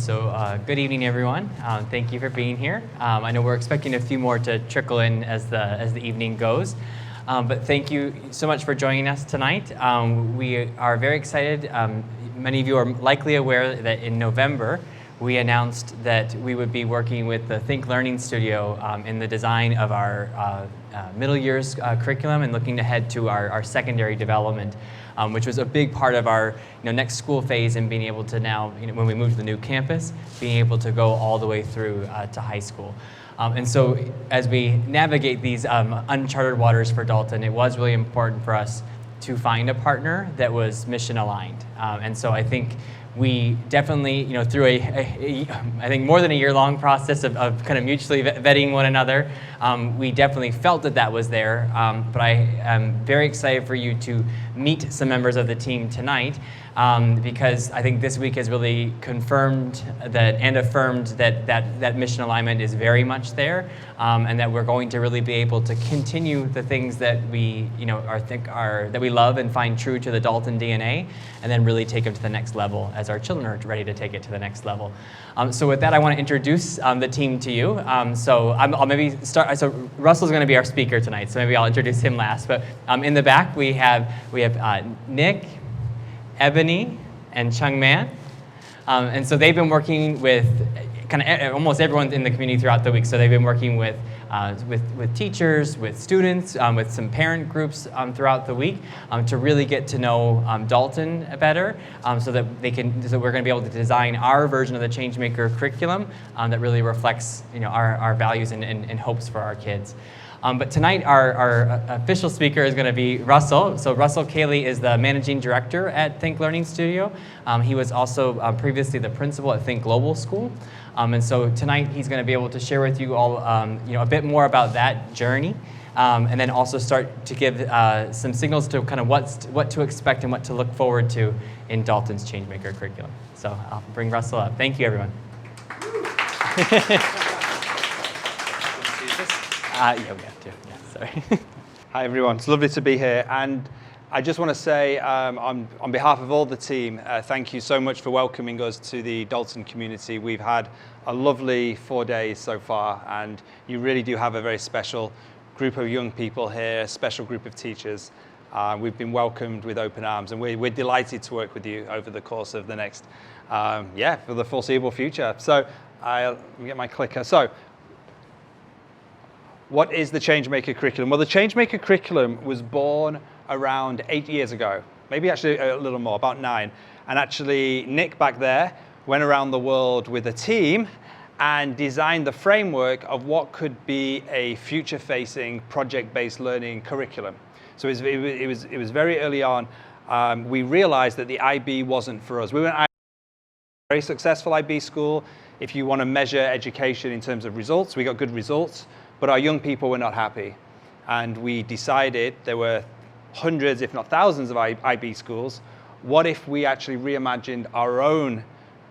So good evening, everyone. Thank you for being here. I know we're expecting a few more to trickle in as the evening goes. But thank you so much for joining us tonight. We are very excited. Many of you are likely aware that in November, we announced that we would be working with the Think Learning Studio in the design of our middle years curriculum and looking ahead to our secondary development, which was a big part of our next school phase and being able to now, when we move to the new campus, being able to go all the way through to high school. And so as we navigate these uncharted waters for Dalton, it was really important for us to find a partner that was mission aligned. And so I think we definitely, through I think more than a year-long process of kind of mutually vetting one another, we definitely felt that was there. But I am very excited for you to meet some members of the team tonight, because I think this week has really confirmed that and affirmed that mission alignment is very much there, and that we're going to really be able to continue the things that we that we love and find true to the Dalton DNA, and then really take them to the next level as our children are ready to take it to the next level. So with that, I want to introduce the team to you. So I'll maybe start. So Russell's going to be our speaker tonight, so maybe I'll introduce him last. But in the back we have Nick, Ebony, and Chung Man. And so they've been working with kind of almost everyone in the community throughout the week. So they've been working with teachers, with students, with some parent groups throughout the week to really get to know Dalton better, so that we're going to be able to design our version of the Changemaker curriculum that really reflects our values and hopes for our kids. But tonight, our official speaker is going to be Russell. So Russell Cailey is the managing director at Think Learning Studio. He was also previously the principal at Think Global School. And so tonight, he's going to be able to share with you all a bit more about that journey, and then also start to give some signals to kind of what to expect and what to look forward to in Dalton's Changemaker curriculum. So I'll bring Russell up. Thank you, everyone. Yeah, we have to. Yeah, sorry. Hi, everyone. It's lovely to be here. And I just want to say, on behalf of all the team, thank you so much for welcoming us to the Dalton community. We've had a lovely 4 days so far, and you really do have a very special group of young people here, a special group of teachers. We've been welcomed with open arms, and we're delighted to work with you over the course of the next, for the foreseeable future. So let me get my clicker. So, what is the Changemaker curriculum? Well, the Changemaker curriculum was born around 8 years ago, maybe actually a little more, about 9. And actually, Nick back there went around the world with a team and designed the framework of what could be a future-facing, project-based learning curriculum. So it was very early on. We realized that the IB wasn't for us. We were a very successful IB school. If you want to measure education in terms of results, we got good results. But our young people were not happy. And we decided, there were hundreds, if not thousands of IB schools, what if we actually reimagined our own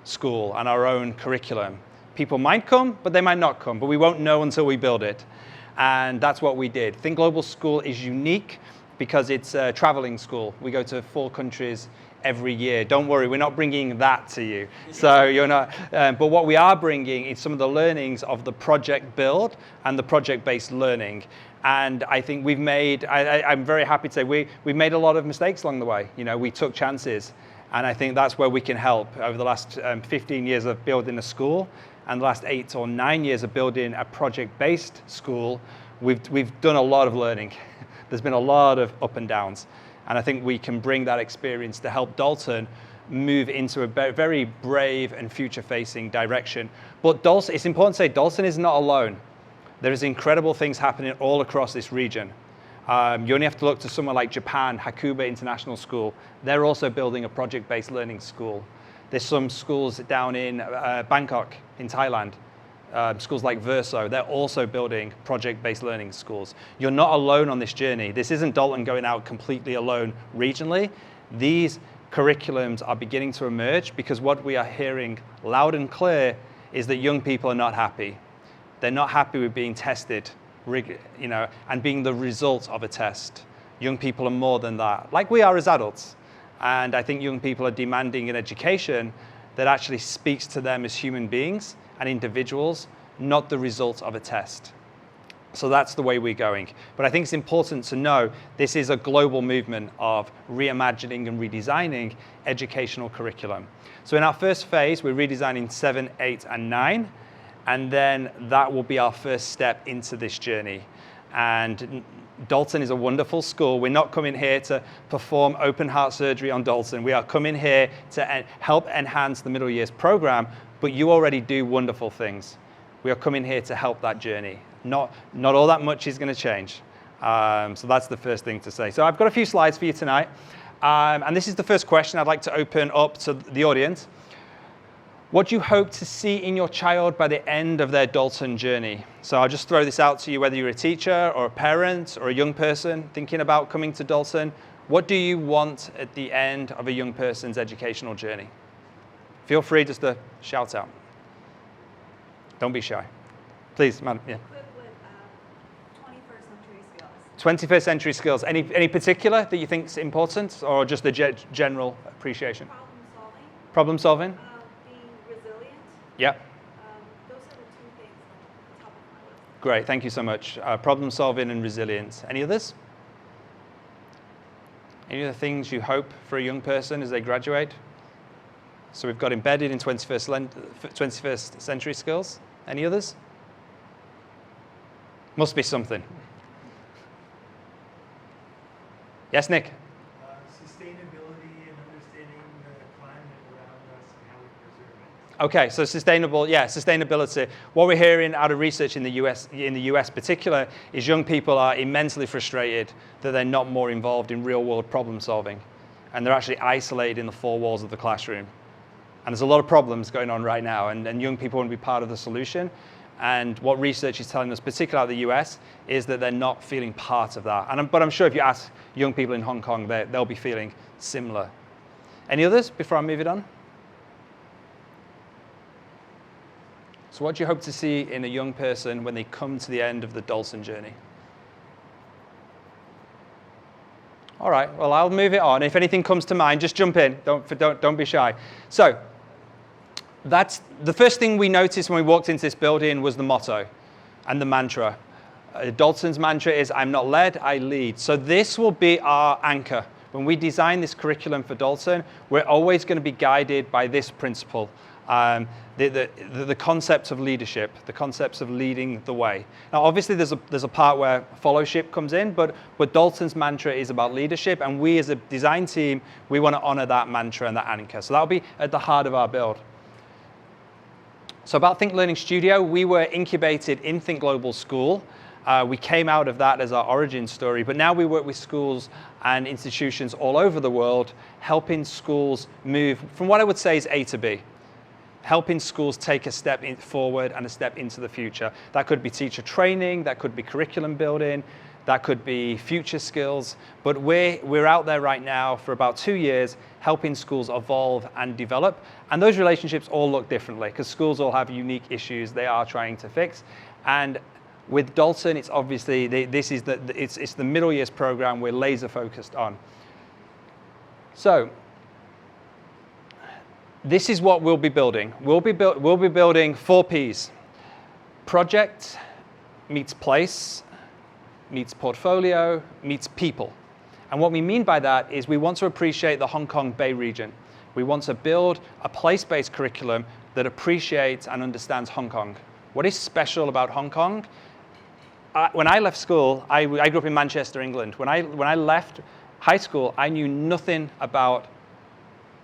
school and our own curriculum? People might come, but they might not come, but we won't know until we build it. And that's what we did. Think Global School is unique because it's a traveling school. We go to 4 countries every year. Don't worry, we're not bringing that to you. So you're not, but what we are bringing is some of the learnings of the project build and the project-based learning. And I think we've made, I'm very happy to say, we've made a lot of mistakes along the way. We took chances. And I think that's where we can help. Over the last 15 years of building a school and the last 8 or 9 years of building a project-based school, we've done a lot of learning. There's been a lot of up and downs. And I think we can bring that experience to help Dalton move into a very brave and future-facing direction. But it's important to say Dalton is not alone. There is incredible things happening all across this region. You only have to look to somewhere like Japan, Hakuba International School. They're also building a project-based learning school. There's some schools down in Bangkok in Thailand. Schools like Verso, they're also building project-based learning schools. You're not alone on this journey. This isn't Dalton going out completely alone regionally. These curriculums are beginning to emerge because what we are hearing loud and clear is that young people are not happy. They're not happy with being tested, and being the result of a test. Young people are more than that, like we are as adults. And I think young people are demanding an education that actually speaks to them as human beings and individuals, not the result of a test. So that's the way we're going. But I think it's important to know this is a global movement of reimagining and redesigning educational curriculum. So in our first phase, we're redesigning 7, 8, and 9. And then that will be our first step into this journey. And Dalton is a wonderful school. We're not coming here to perform open heart surgery on Dalton. We are coming here to help enhance the middle years program, but you already do wonderful things. We are coming here to help that journey. Not all that much is going to change. So that's the first thing to say. So I've got a few slides for you tonight. And this is the first question I'd like to open up to the audience. What do you hope to see in your child by the end of their Dalton journey? So I'll just throw this out to you, whether you're a teacher or a parent or a young person thinking about coming to Dalton. What do you want at the end of a young person's educational journey? Feel free just to shout out. Don't be shy. Please, madam. Yeah. Equipped with 21st century skills. 21st century skills. Any particular that you think is important, or just the general appreciation? Problem solving. Problem solving? Being resilient. Yeah. Those are the two things on the top of my list. Great, thank you so much. Problem solving and resilience. Any others? Any other things you hope for a young person as they graduate? So we've got embedded in 21st century skills. Any others? Must be something. Yes, Nick? Sustainability and understanding the climate around us and how we preserve it. Okay, so sustainability. What we're hearing out of research in the US particular, is young people are immensely frustrated that they're not more involved in real world problem solving. And they're actually isolated in the four walls of the classroom. And there's a lot of problems going on right now, and young people want to be part of the solution. And what research is telling us, particularly out of the US, is that they're not feeling part of that. But I'm sure if you ask young people in Hong Kong, they'll be feeling similar. Any others before I move it on? So what do you hope to see in a young person when they come to the end of the Dalton journey? All right, well, I'll move it on. If anything comes to mind, just jump in. Don't be shy. So that's the first thing we noticed when we walked into this building was the motto and the mantra. Dalton's mantra is, I'm not led, I lead. So this will be our anchor. When we design this curriculum for Dalton, we're always going to be guided by this principle. The concept of leadership, the concepts of leading the way. Now, obviously, there's a part where fellowship comes in, but Dalton's mantra is about leadership, and we as a design team, we want to honor that mantra and that anchor. So that'll be at the heart of our build. So about Think Learning Studio, we were incubated in Think Global School. We came out of that as our origin story, but now we work with schools and institutions all over the world, helping schools move from what I would say is A to B. Helping schools take a step forward and a step into the future. That could be teacher training, that could be curriculum building, that could be future skills, but we're out there right now for about 2 years helping schools evolve and develop, and those relationships all look differently because schools all have unique issues they are trying to fix. And with Dalton, it's obviously, it's the middle years program we're laser focused on. So, this is what we'll be building. We'll be building 4 Ps. Project meets place, meets portfolio, meets people. And what we mean by that is we want to appreciate the Hong Kong Bay region. We want to build a place-based curriculum that appreciates and understands Hong Kong. What is special about Hong Kong? When I left school, I grew up in Manchester, England. When I left high school, I knew nothing about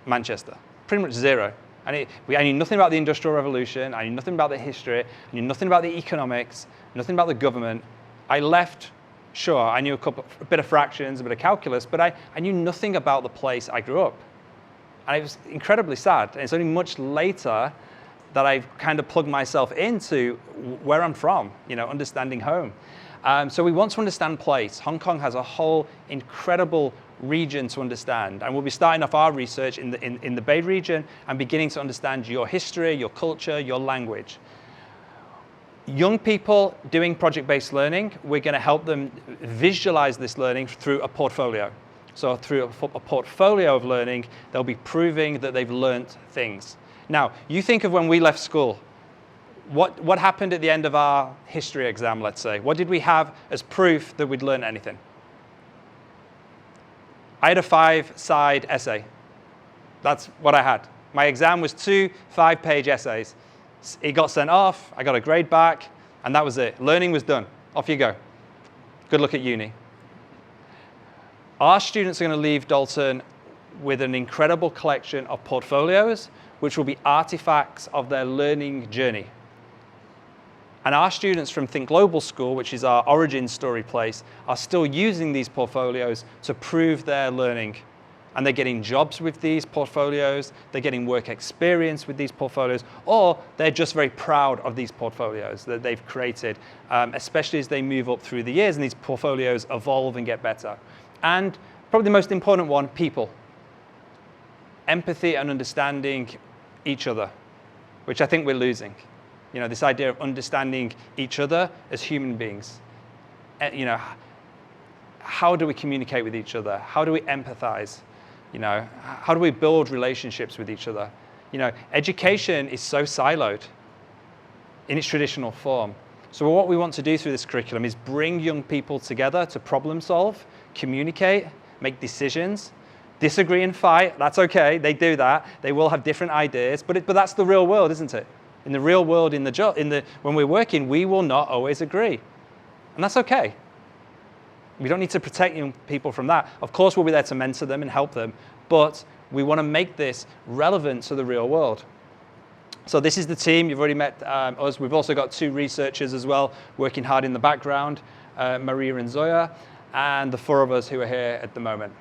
Manchester. Pretty much zero. I knew nothing about the Industrial Revolution. I knew nothing about the history. I knew nothing about the economics, nothing about the government. I left, sure, I knew a bit of fractions, a bit of calculus, but I knew nothing about the place I grew up. And it was incredibly sad. And it's only much later that I've kind of plugged myself into where I'm from, understanding home. So we want to understand place. Hong Kong has a whole incredible region to understand, and we'll be starting off our research in the Bay region and beginning to understand your history, your culture, your language. Young people doing project-based learning, we're going to help them visualize this learning through a portfolio. So through a portfolio of learning, they'll be proving that they've learned things. Now, you think of when we left school. What happened at the end of our history exam, let's say? What did we have as proof that we'd learned anything? I had a 5-side essay. That's what I had. My exam was 2 5-page essays. It got sent off, I got a grade back, and that was it. Learning was done. Off you go. Good luck at uni. Our students are going to leave Dalton with an incredible collection of portfolios, which will be artifacts of their learning journey. And our students from Think Global School, which is our origin story place, are still using these portfolios to prove their learning. And they're getting jobs with these portfolios, they're getting work experience with these portfolios, or they're just very proud of these portfolios that they've created, especially as they move up through the years and these portfolios evolve and get better. And probably the most important one, people. Empathy and understanding each other, which I think we're losing. You know, this idea of understanding each other as human beings. You know, how do we communicate with each other? How do we empathize? You know, how do we build relationships with each other? You know, education is so siloed in its traditional form. So what we want to do through this curriculum is bring young people together to problem solve, communicate, make decisions, disagree and fight. That's okay. They do that. They will have different ideas, but that's the real world, isn't it? In the real world, when we're working, we will not always agree, and that's okay. We don't need to protect young people from that. Of course, we'll be there to mentor them and help them, but we want to make this relevant to the real world. So this is the team. You've already met us. We've also got 2 researchers as well working hard in the background, Maria and Zoya, and the 4 of us who are here at the moment.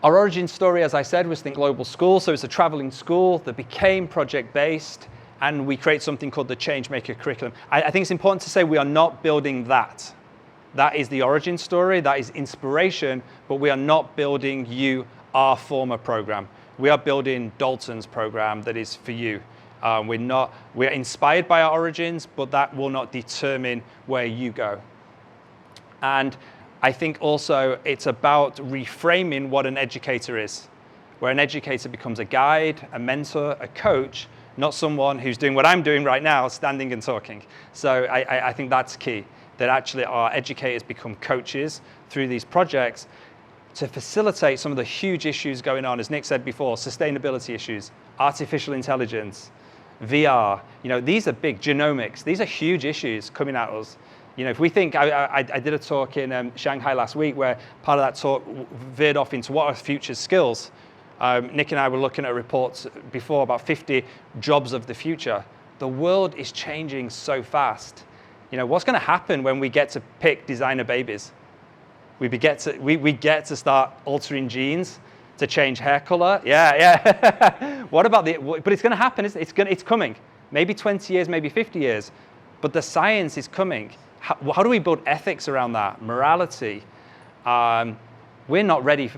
Our origin story, as I said, was Think Global School. So it's a traveling school that became project-based, and we create something called the Changemaker curriculum. I think it's important to say we are not building that. That is the origin story, that is inspiration, but we are not building our former program. We are building Dalton's program that is for you. We're inspired by our origins, but that will not determine where you go. And I think also it's about reframing what an educator is, where an educator becomes a guide, a mentor, a coach, not someone who's doing what I'm doing right now, standing and talking. So I think that's key, that actually our educators become coaches through these projects to facilitate some of the huge issues going on, as Nick said before, sustainability issues, artificial intelligence, VR. You know, these are big, genomics. These are huge issues coming at us. You know, if we think, I did a talk in Shanghai last week where part of that talk veered off into what are future skills. Nick and I were looking at reports before about 50 jobs of the future. The world is changing so fast. You know, what's going to happen when we get to pick designer babies? We get to start altering genes to change hair color. Yeah. What about but it's going to happen. It's coming. Maybe 20 years, maybe 50 years. But the science is coming. How do we build ethics around that? Morality. We're not ready.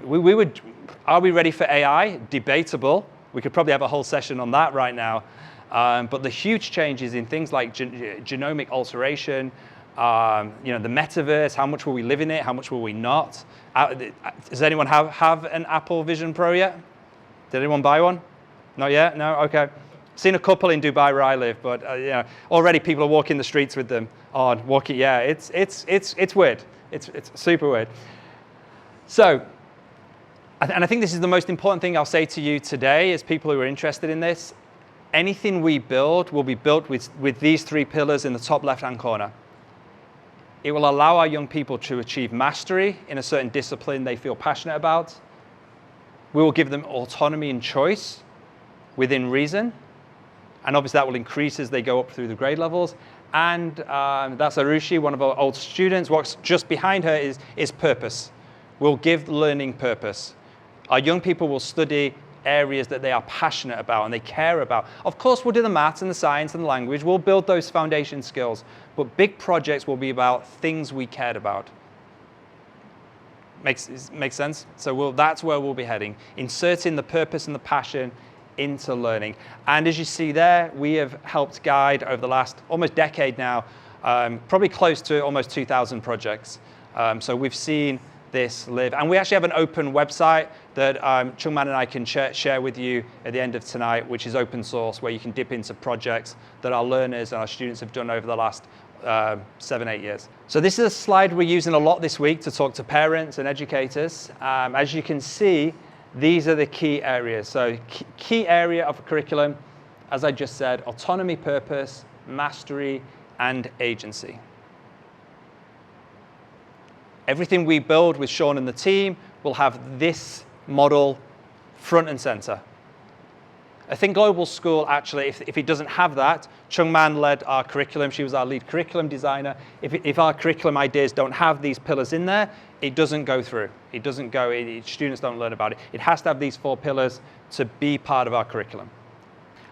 Are we ready for AI? Debatable. We could probably have a whole session on that right now. But the huge changes in things like genomic alteration, you know, the metaverse, how much will we live in it? How much will we not? Does anyone have an Apple Vision Pro yet? Did anyone buy one? Not yet? No? Okay. Seen a couple in Dubai where I live, but you know, already people are walking the streets with them on. Yeah, it's weird. It's super weird. So, and I think this is the most important thing I'll say to you today as people who are interested in this. Anything we build will be built with these 3 pillars in the top left-hand corner. It will allow our young people to achieve mastery in a certain discipline they feel passionate about. We will give them autonomy and choice within reason. And obviously that will increase as they go up through the grade levels. And that's Arushi, one of our old students. What's just behind her is purpose. We'll give learning purpose. Our young people will study areas that they are passionate about and they care about. Of course, we'll do the maths and the science and the language. We'll build those foundation skills. But big projects will be about things we cared about. Makes sense? So that's where we'll be heading. Inserting the purpose and the passion into learning. And as you see there, we have helped guide over the last almost decade now, probably close to almost 2,000 projects. So we've seen this live. And we actually have an open website that Changman and I can share with you at the end of tonight, which is open source, where you can dip into projects that our learners and our students have done over the last 7-8 years. So this is a slide we're using a lot this week to talk to parents and educators. As you can see, these are the key areas. So key area of a curriculum, as I just said, autonomy, purpose, mastery, and agency. Everything we build with Sean and the team will have this model front and center. I think Global School, actually, if it doesn't have that, Changman led our curriculum. She was our lead curriculum designer. If our curriculum ideas don't have these pillars in there, it doesn't go through. It doesn't go, students don't learn about it. It has to have these 4 pillars to be part of our curriculum.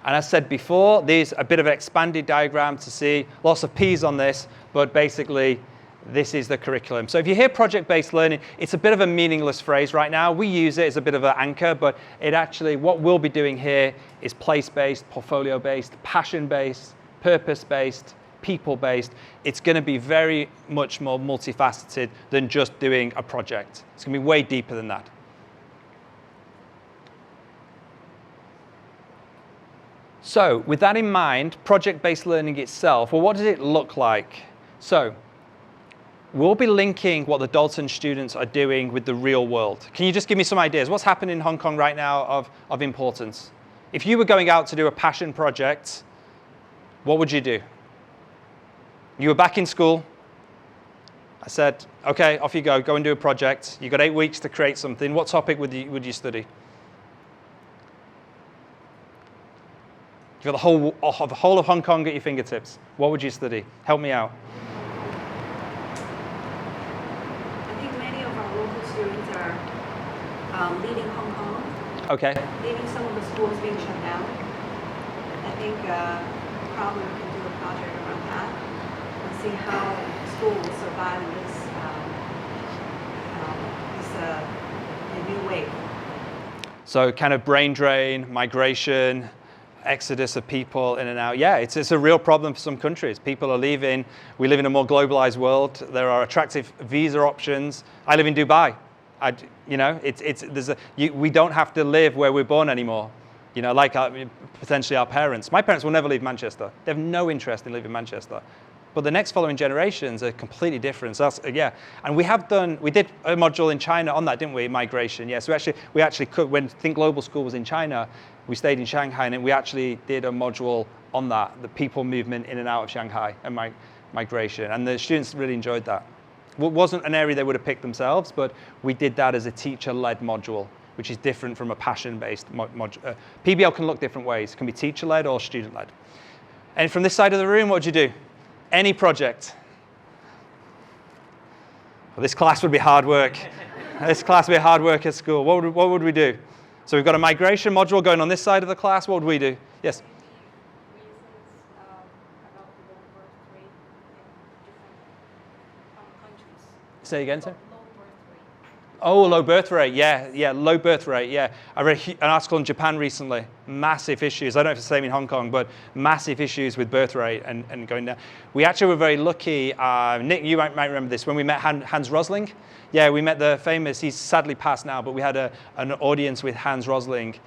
And as said before, there's a bit of an expanded diagram to see lots of P's on this, but basically, this is the curriculum. So if you hear project-based learning, it's a bit of a meaningless phrase right now. We use it as a bit of an anchor, but it actually, what we'll be doing here is place-based, portfolio-based, passion-based, purpose-based, people-based. It's going to be very much more multifaceted than just doing a project. It's going to be way deeper than that. So with that in mind, project-based learning itself, well, what does it look like? So we'll be linking what the Dalton students are doing with the real world. Can you just give me some ideas? What's happening in Hong Kong right now of importance? If you were going out to do a passion project, what would you do? You were back in school. I said, okay, off you go and do a project. You've got 8 weeks to create something. What topic would you study? You've got the whole of Hong Kong at your fingertips. What would you study? Help me out. Leading Hong Kong, Okay. leading some of the schools being shut down. I think probably we can do a project around that and see how school will survive in this new wave. So kind of brain drain, migration, exodus of people in and out. Yeah, it's a real problem for some countries. People are leaving. We live in a more globalized world. There are attractive visa options. I live in Dubai. We don't have to live where we're born anymore. Like potentially our parents. My parents will never leave Manchester. They have no interest in leaving Manchester. But the next following generations are completely different. So and we did a module in China on that, didn't we? Migration. Yeah. So we actually could, when Think Global School was in China, we stayed in Shanghai and we actually did a module on that, the people movement in and out of Shanghai and migration. And the students really enjoyed that. It wasn't an area they would have picked themselves, but we did that as a teacher-led module, which is different from a passion-based module. PBL can look different ways. It can be teacher-led or student-led. And from this side of the room, what would you do? Any project. Well, this class would be hard work. This class would be hard work at school. What would we do? So we've got a migration module going on this side of the class. What would we do? Yes? Say again, sir? Oh, low birth rate. Yeah, low birth rate. Yeah, I read an article in Japan recently. Massive issues. I don't know if it's the same in Hong Kong, but massive issues with birth rate and going down. We actually were very lucky. Nick, you might remember this when we met Hans Rosling. Yeah, we met the famous. He's sadly passed now, but we had an audience with Hans Rosling,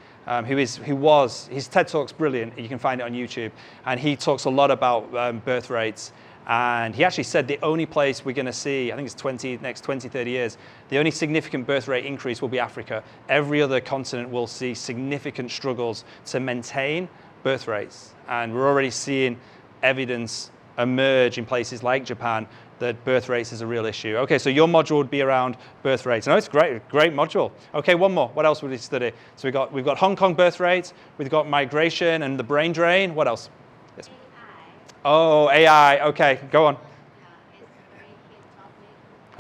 his TED Talk's brilliant. You can find it on YouTube, and he talks a lot about birth rates. And he actually said the only place we're going to see, I think it's next 20, 30 years, the only significant birth rate increase will be Africa. Every other continent will see significant struggles to maintain birth rates. And we're already seeing evidence emerge in places like Japan that birth rates is a real issue. Okay, so your module would be around birth rates. No, it's great module. Okay, one more. What else would we study? So we've got Hong Kong birth rates, we've got migration and the brain drain. What else? Yes. Oh, AI. Okay, go on. It's a very hit topic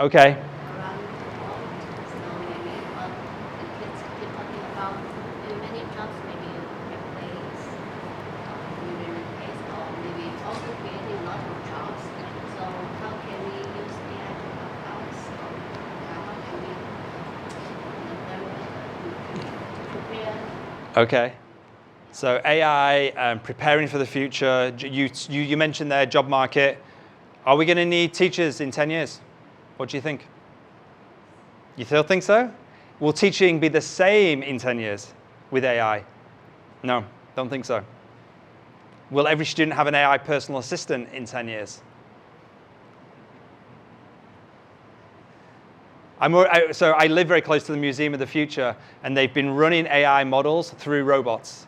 Okay. around the world. So maybe what the kids keep talking about, many jobs maybe replace, maybe replace, or maybe also creating a lot of jobs. So how can we use AI to help us? How can we prepare? Okay. So AI, preparing for the future. You mentioned there job market. Are we going to need teachers in 10 years? What do you think? You still think so? Will teaching be the same in 10 years with AI? No, don't think so. Will every student have an AI personal assistant in 10 years? So I live very close to the Museum of the Future, and they've been running AI models through robots.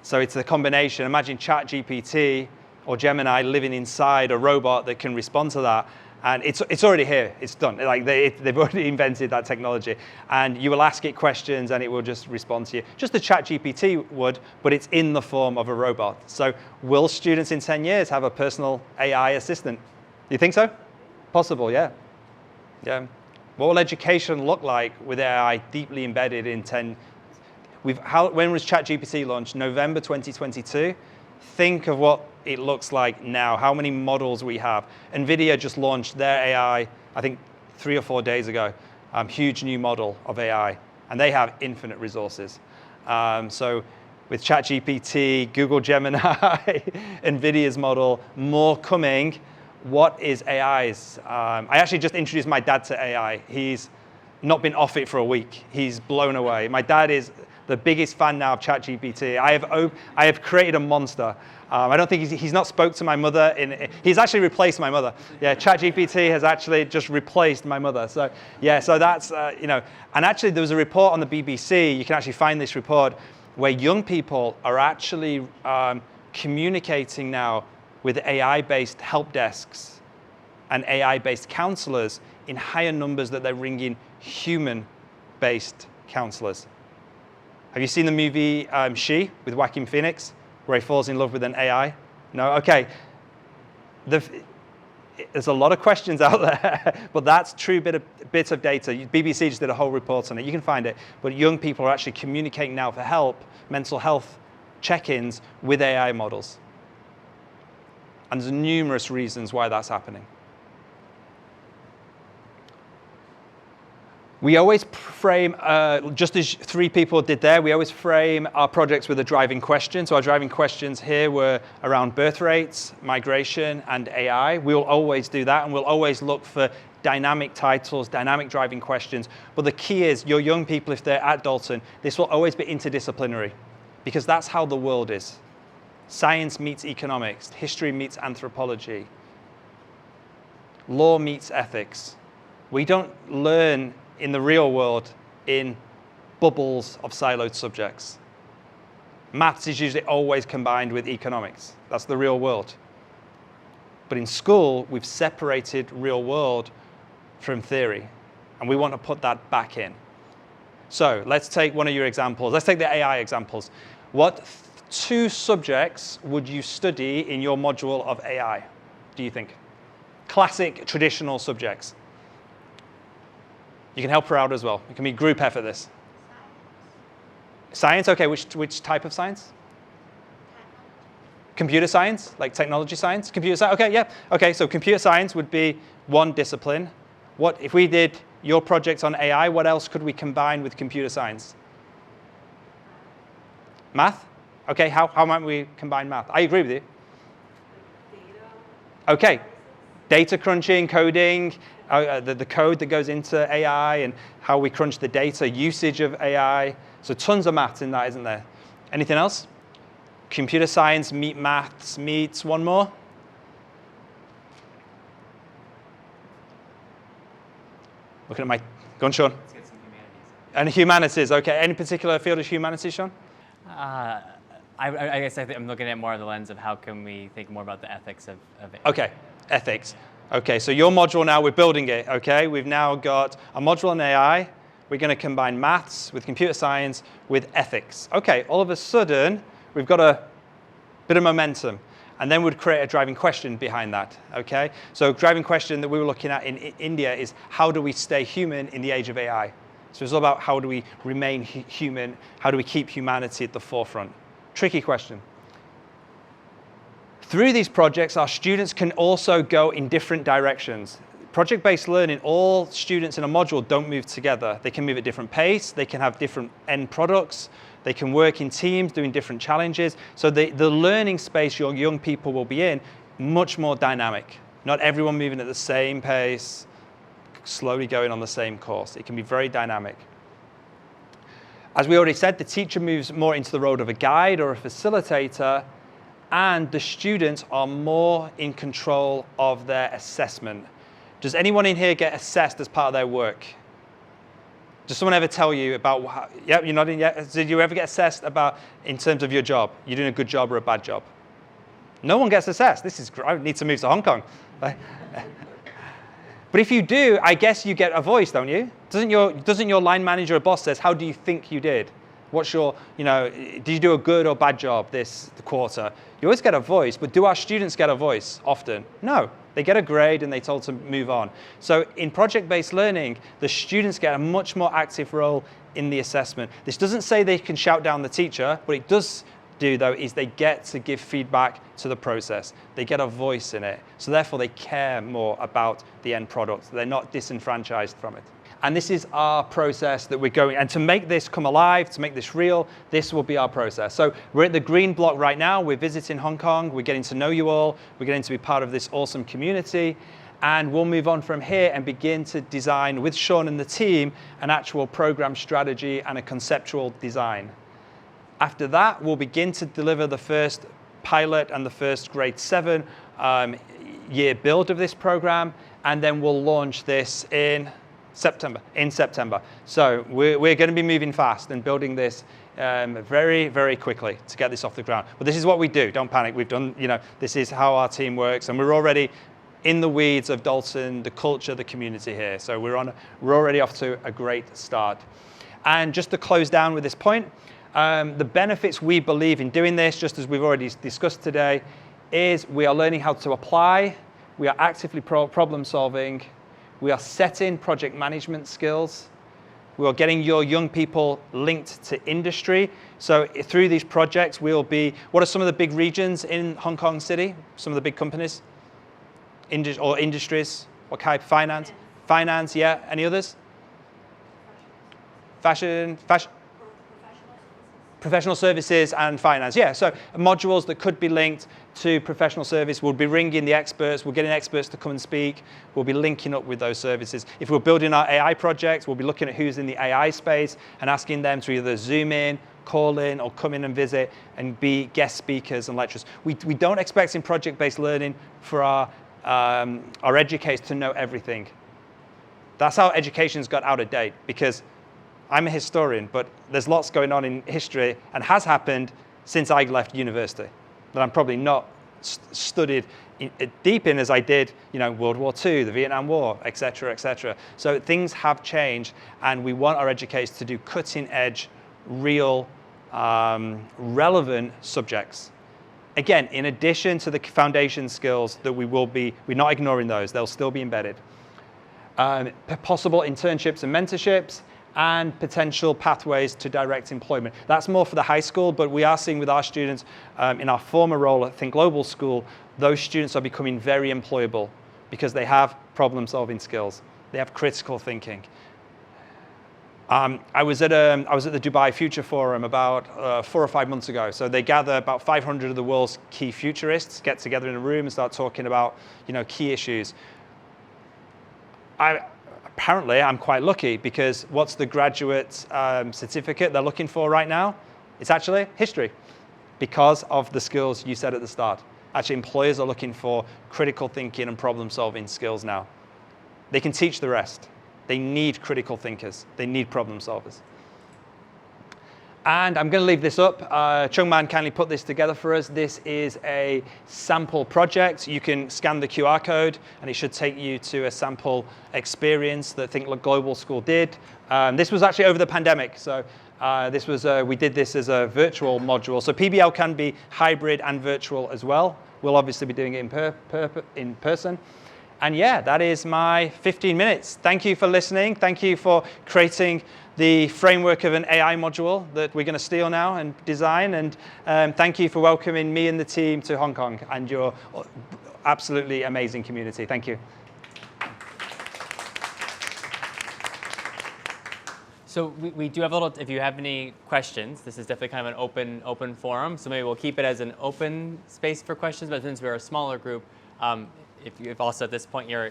So it's a combination. Imagine ChatGPT or Gemini living inside a robot that can respond to that. And it's already here. It's done. Like they've already invented that technology. And you will ask it questions, and it will just respond to you. Just the ChatGPT would, but it's in the form of a robot. So will students in 10 years have a personal AI assistant? You think so? Possible, yeah. Yeah. What will education look like with AI deeply embedded in 10? When was ChatGPT launched? November 2022. Think of what it looks like now, how many models we have. NVIDIA just launched their AI, I think 3 or 4 days ago, huge new model of AI, and they have infinite resources. So with ChatGPT, Google Gemini, NVIDIA's model, more coming. What is AI's? I actually just introduced my dad to AI. He's not been off it for a week. He's blown away. My dad is the biggest fan now of ChatGPT. I have created a monster. I don't think he's not spoke to my mother. He's actually replaced my mother. Yeah, ChatGPT has actually just replaced my mother. So yeah, so that's, And actually there was a report on the BBC, you can actually find this report, where young people are actually communicating now with AI-based help desks and AI-based counselors in higher numbers that they're ringing human-based counselors. Have you seen the movie She with Joaquin Phoenix, where he falls in love with an AI? No? Okay. There's a lot of questions out there, but that's true bit of data. BBC just did a whole report on it. You can find it. But young people are actually communicating now for help, mental health check-ins with AI models. And there's numerous reasons why that's happening. We always frame, just as 3 people did there, we always frame our projects with a driving question. So our driving questions here were around birth rates, migration, and AI. We'll always do that, and we'll always look for dynamic titles, dynamic driving questions. But the key is, your young people, if they're at Dalton, this will always be interdisciplinary, because that's how the world is. Science meets economics, history meets anthropology, law meets ethics. We don't learn in the real world in bubbles of siloed subjects. Maths is usually always combined with economics. That's the real world. But in school, we've separated real world from theory, and we want to put that back in. So let's take one of your examples. Let's take the AI examples. What 2 subjects would you study in your module of AI, do you think? Classic, traditional subjects. You can help her out as well. It can be group effort this. Science, okay, which type of science? Computer science, like technology science? Computer science, okay, yeah. Okay, so computer science would be one discipline. What, if we did your project on AI, what else could we combine with computer science? Math? Okay, how might we combine math? I agree with you. Okay, data crunching, coding, the code that goes into AI and how we crunch the data, usage of AI. So tons of maths in that, isn't there? Anything else? Computer science, maths meets one more? Looking at my, go on, Sean. Let's get some humanities. And humanities, okay. Any particular field of humanities, Sean? I guess I'm looking at more of the lens of how can we think more about the ethics of it. Okay, ethics. Okay, so your module now, we're building it, okay? We've now got a module on AI. We're going to combine maths with computer science with ethics. Okay, all of a sudden, we've got a bit of momentum. And then we'd create a driving question behind that, okay? So driving question that we were looking at in India is how do we stay human in the age of AI? So it's all about how do we remain human, how do we keep humanity at the forefront? Tricky question. Through these projects, our students can also go in different directions. Project-based learning, all students in a module don't move together. They can move at different pace, they can have different end products, they can work in teams doing different challenges. So the learning space your young people will be in, much more dynamic. Not everyone moving at the same pace, slowly going on the same course. It can be very dynamic. As we already said, the teacher moves more into the role of a guide or a facilitator, and the students are more in control of their assessment. Does anyone in here get assessed as part of their work? Does someone ever tell you about, yep, you're nodding, yeah. Did you ever get assessed about, in terms of your job, you're doing a good job or a bad job? No one gets assessed. This is great. I need to move to Hong Kong. But if you do, I guess you get a voice, don't you? Doesn't your line manager or boss says, how do you think you did? What's your, did you do a good or bad job this quarter? You always get a voice, but do our students get a voice often? No. They get a grade and they're told to move on. So in project-based learning, the students get a much more active role in the assessment. This doesn't say they can shout down the teacher. What it does do, though, is they get to give feedback to the process. They get a voice in it. So therefore, they care more about the end product. They're not disenfranchised from it. And this is our process that we're going, and to make this come alive, to make this real, this will be our process. So we're at the green block right now. We're visiting Hong Kong. We're getting to know you all. We're getting to be part of this awesome community. And we'll move on from here and begin to design, with Sean and the team, an actual program strategy and a conceptual design. After that, we'll begin to deliver the first pilot and the first grade 7 year build of this program. And then we'll launch this in September. So we're going to be moving fast and building this very, very quickly to get this off the ground. But this is what we do. Don't panic. We've done, this is how our team works. And we're already in the weeds of Dalton, the culture, the community here. So we're already off to a great start. And just to close down with this point, the benefits we believe in doing this, just as we've already discussed today, is we are learning how to apply. We are actively problem solving. We are setting project management skills. We are getting your young people linked to industry. So through these projects, we'll be, what are some of the big regions in Hong Kong City? Some of the big companies? Or industries? What kind? Finance? Finance, yeah. Any others? Fashion. Professional services and finance, yeah. So modules that could be linked to professional service. We'll be ringing the experts. We're getting experts to come and speak. We'll be linking up with those services. If we're building our AI projects, we'll be looking at who's in the AI space and asking them to either Zoom in, call in, or come in and visit and be guest speakers and lecturers. We don't expect in project-based learning for our educators to know everything. That's how education's got out of date, because I'm a historian, but there's lots going on in history and has happened since I left university that I'm probably not studied deep in as I did, World War II, the Vietnam War, et cetera, et cetera. So things have changed, and we want our educators to do cutting-edge, real, relevant subjects. Again, in addition to the foundation skills that we're not ignoring those. They'll still be embedded. Possible internships and mentorships, and potential pathways to direct employment. That's more for the high school, but we are seeing with our students in our former role at Think Global School, those students are becoming very employable because they have problem-solving skills. They have critical thinking. I was at the Dubai Future Forum about 4 or 5 months ago. So they gather about 500 of the world's key futurists, get together in a room and start talking about key issues. Apparently, I'm quite lucky, because what's the graduate certificate they're looking for right now? It's actually history, because of the skills you said at the start. Actually, employers are looking for critical thinking and problem-solving skills now. They can teach the rest. They need critical thinkers. They need problem solvers. And I'm going to leave this up. Chungman kindly put this together for us. This is a sample project. You can scan the QR code, and it should take you to a sample experience that Think Global School did. This was actually over the pandemic. So we did this as a virtual module. So PBL can be hybrid and virtual as well. We'll obviously be doing it in person. And yeah, that is my 15 minutes. Thank you for listening. Thank you for creating the framework of an AI module that we're going to steal now and design. And thank you for welcoming me and the team to Hong Kong and your absolutely amazing community. Thank you. So we do have a little, if you have any questions, this is definitely kind of an open forum. So maybe we'll keep it as an open space for questions, but since we're a smaller group, if also at this point you're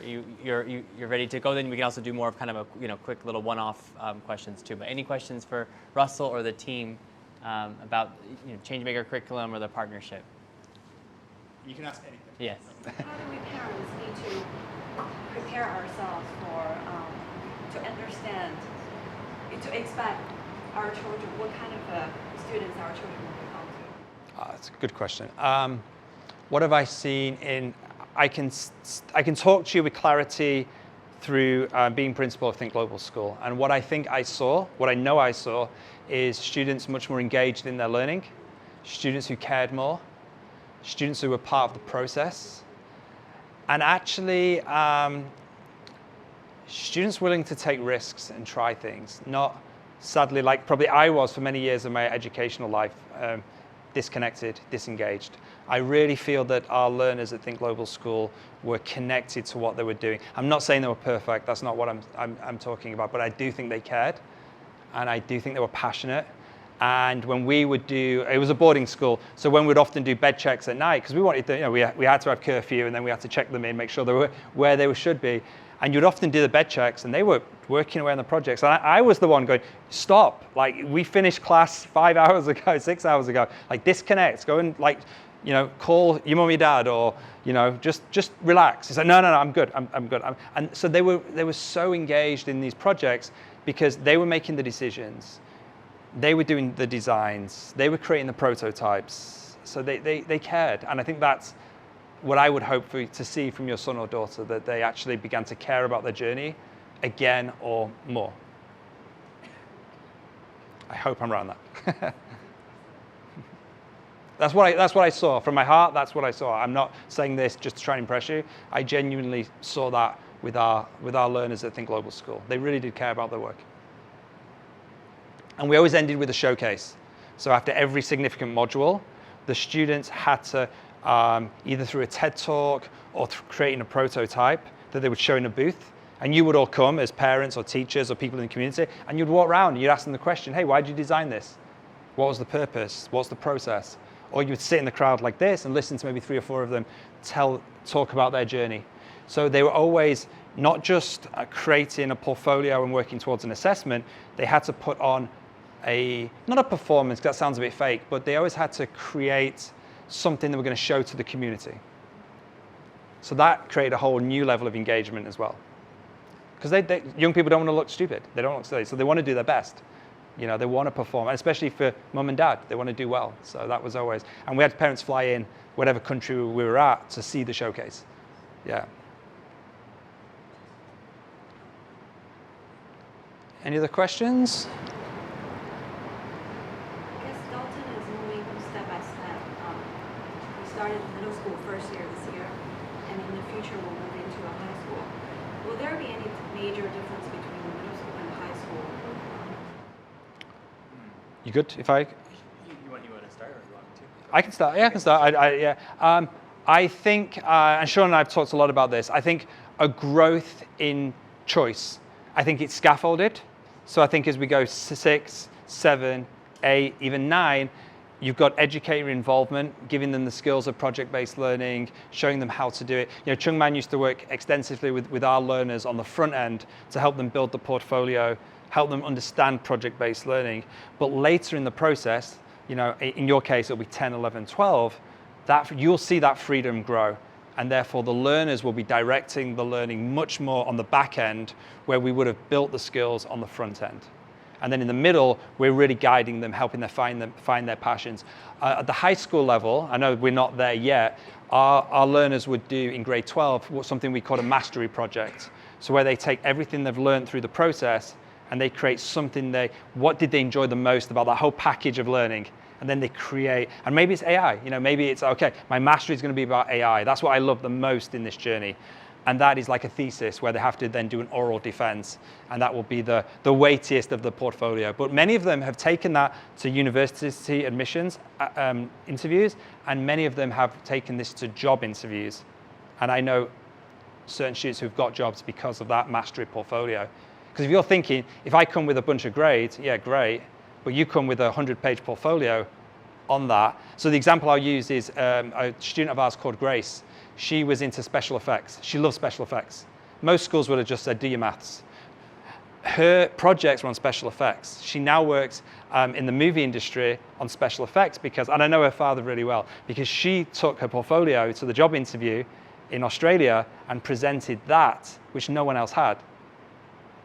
ready to go, then we can also do more of kind of a quick little one-off questions too. But any questions for Russell or the team about Changemaker curriculum or the partnership? You can ask anything. Yes. How do we parents need to prepare ourselves to understand, to expect our children, what kind of students our children will become to? That's a good question. What have I seen in? I can talk to you with clarity through being principal of Think Global School. And what I know I saw, is students much more engaged in their learning, students who cared more, students who were part of the process, and actually students willing to take risks and try things, not sadly like probably I was for many years of my educational life, disconnected, disengaged. I really feel that our learners at Think Global School were connected to what they were doing. I'm not saying they were perfect, that's not what I'm talking about, but I do think they cared, and I do think they were passionate. And when we would do, it was a boarding school, so when we'd often do bed checks at night, because we wanted to, we had to have curfew, and then we had to check them in, make sure they were where they should be. And you'd often do the bed checks, and they were working away on the projects. And I was the one going, stop, like we finished class 5 hours ago, 6 hours ago, like disconnect, go and call your mum, your dad, or just relax. He said, no, I'm good, I'm good. And so they were so engaged in these projects because they were making the decisions, they were doing the designs, they were creating the prototypes. So they cared, and I think that's what I would hope to see from your son or daughter, that they actually began to care about their journey again or more. I hope I'm right on that. That's what I saw from my heart. That's what I saw. I'm not saying this just to try and impress you. I genuinely saw that with our learners at Think Global School. They really did care about their work. And we always ended with a showcase. So after every significant module, the students had to either through a TED Talk or creating a prototype that they would show in a booth. And you would all come as parents or teachers or people in the community, and you'd walk around and you'd ask them the question, hey, why did you design this? What was the purpose? What's the process? Or you would sit in the crowd like this and listen to maybe 3 or 4 of them talk about their journey. So they were always not just creating a portfolio and working towards an assessment, they had to put on not a performance, because that sounds a bit fake, but they always had to create something that we're going to show to the community. So that created a whole new level of engagement as well. Because young people don't want to look stupid. They don't look silly, so they want to do their best. They want to perform, and especially for mum and dad, they want to do well. So that was always, and we had parents fly in whatever country we were at to see the showcase. Yeah. Any other questions? I guess Dalton is moving step by step. We started middle school first year this year, and in the future we'll move into a high school. Will there be any major difference between the middle school and the high school? You good? If I? You want to start, or you want to? I can start. Yeah, I can start. I think, and Sean and I have talked a lot about this. I think a growth in choice. I think it's scaffolded. So I think as we go 6, 7, 8, even 9, you've got educator involvement, giving them the skills of project-based learning, showing them how to do it. Chung Man used to work extensively with our learners on the front end to help them build the portfolio, help them understand project-based learning. But later in the process, in your case, it'll be 10, 11, 12, you'll see that freedom grow. And therefore, the learners will be directing the learning much more on the back end, where we would have built the skills on the front end. And then in the middle, we're really guiding them, helping them find their passions. At the high school level, I know we're not there yet, our learners would do in grade 12 something we call a mastery project. So where they take everything they've learned through the process and they create something what did they enjoy the most about that whole package of learning? And then they create, and maybe it's AI, maybe it's, okay, my mastery is going to be about AI. That's what I love the most in this journey. And that is like a thesis where they have to then do an oral defense. And that will be the weightiest of the portfolio. But many of them have taken that to university admissions interviews, and many of them have taken this to job interviews. And I know certain students who've got jobs because of that mastery portfolio. Because if you're thinking, if I come with a bunch of grades, yeah, great. But you come with a 100-page portfolio on that. So the example I'll use is a student of ours called Grace. she was into special effects. She loved special effects. Most schools would have just said, do your maths. Her projects were on special effects. She now works in the movie industry on special effects and I know her father really well, because she took her portfolio to the job interview in Australia and presented that, which no one else had.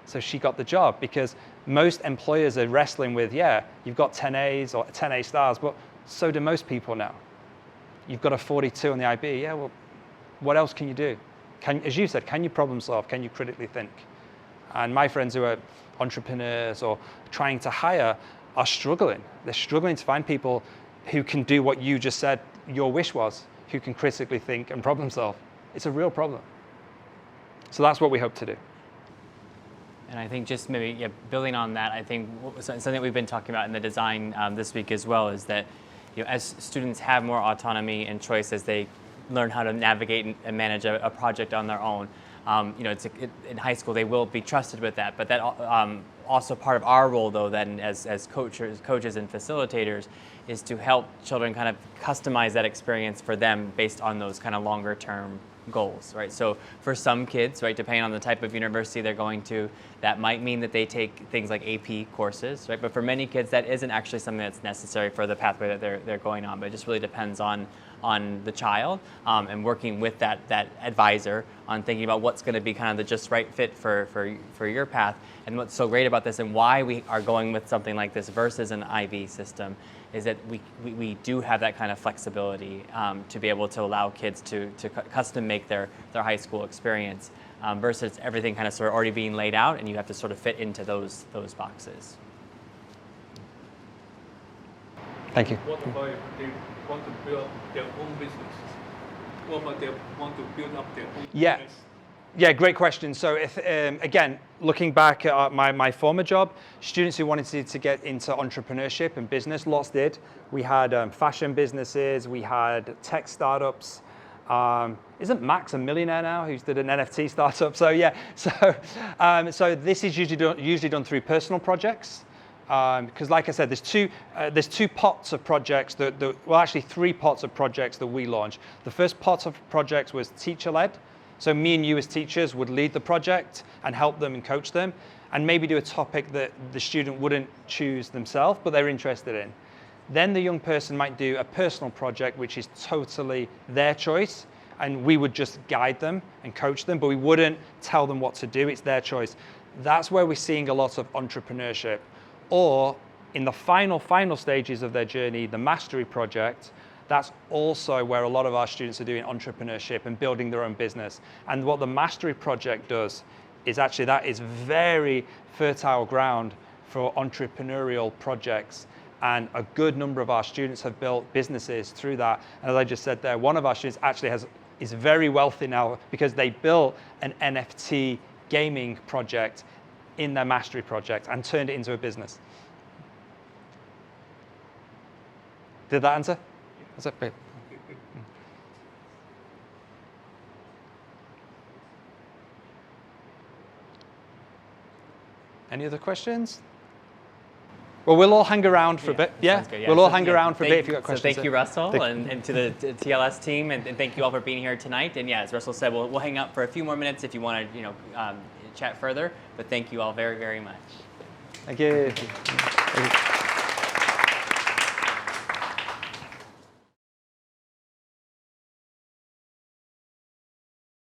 So she got the job, because most employers are wrestling with, yeah, you've got 10 A's or 10 A stars, but so do most people now. You've got a 42 on the IB, yeah, well, what else can you do? As you said, can you problem solve? Can you critically think? And my friends who are entrepreneurs or trying to hire are struggling. They're struggling to find people who can do what you just said your wish was, who can critically think and problem solve. It's a real problem. So that's what we hope to do. And I think just maybe building on that, I think something that we've been talking about in the design this week as well is that as students have more autonomy and choice as they learn how to navigate and manage a project on their own, in high school they will be trusted with that. But that also part of our role, though, then as coaches and facilitators, is to help children kind of customize that experience for them based on those kind of longer term goals, right? So for some kids, right, depending on the type of university they're going to, that might mean that they take things like AP courses, right? But for many kids, that isn't actually something that's necessary for the pathway that they're going on. But it just really depends on the child, and working with that advisor on thinking about what's going to be kind of the just right fit for your path. And what's so great about this and why we are going with something like this versus an IV system is that we do have that kind of flexibility to be able to allow kids to custom make their high school experience, versus everything kind of sort of already being laid out and you have to sort of fit into those boxes. Thank you. What about if they want to build their own business? What about they want to build up their own business? Yeah, great question. So if, again, looking back at my former job, students who wanted to get into entrepreneurship and business, lots did. We had fashion businesses, we had tech startups. Isn't Max a millionaire now who's did an NFT startup? So yeah, so this is usually done through personal projects. Because like I said, there's two pots of projects well, actually 3 pots of projects that we launched. The first pot of projects was teacher-led. So me and you as teachers would lead the project and help them and coach them, and maybe do a topic that the student wouldn't choose themselves, but they're interested in. Then the young person might do a personal project, which is totally their choice, and we would just guide them and coach them, but we wouldn't tell them what to do. It's their choice. That's where we're seeing a lot of entrepreneurship. Or in the final stages of their journey, the mastery project, that's also where a lot of our students are doing entrepreneurship and building their own business. And what the mastery project does is actually that is very fertile ground for entrepreneurial projects. And a good number of our students have built businesses through that. And as I just said there, one of our students actually is very wealthy now because they built an NFT gaming project in their mastery project and turned it into a business. Did that answer? Was that great? Any other questions? Well, we'll all hang around for a bit. Yeah, Good, we'll all hang around for a bit if you've got questions. So thank you, Russell, and to the TLS team, and thank you all for being here tonight. And yeah, as Russell said, we'll hang out for a few more minutes if you want to, chat further. But thank you all very, very much. Thank you. Thank you.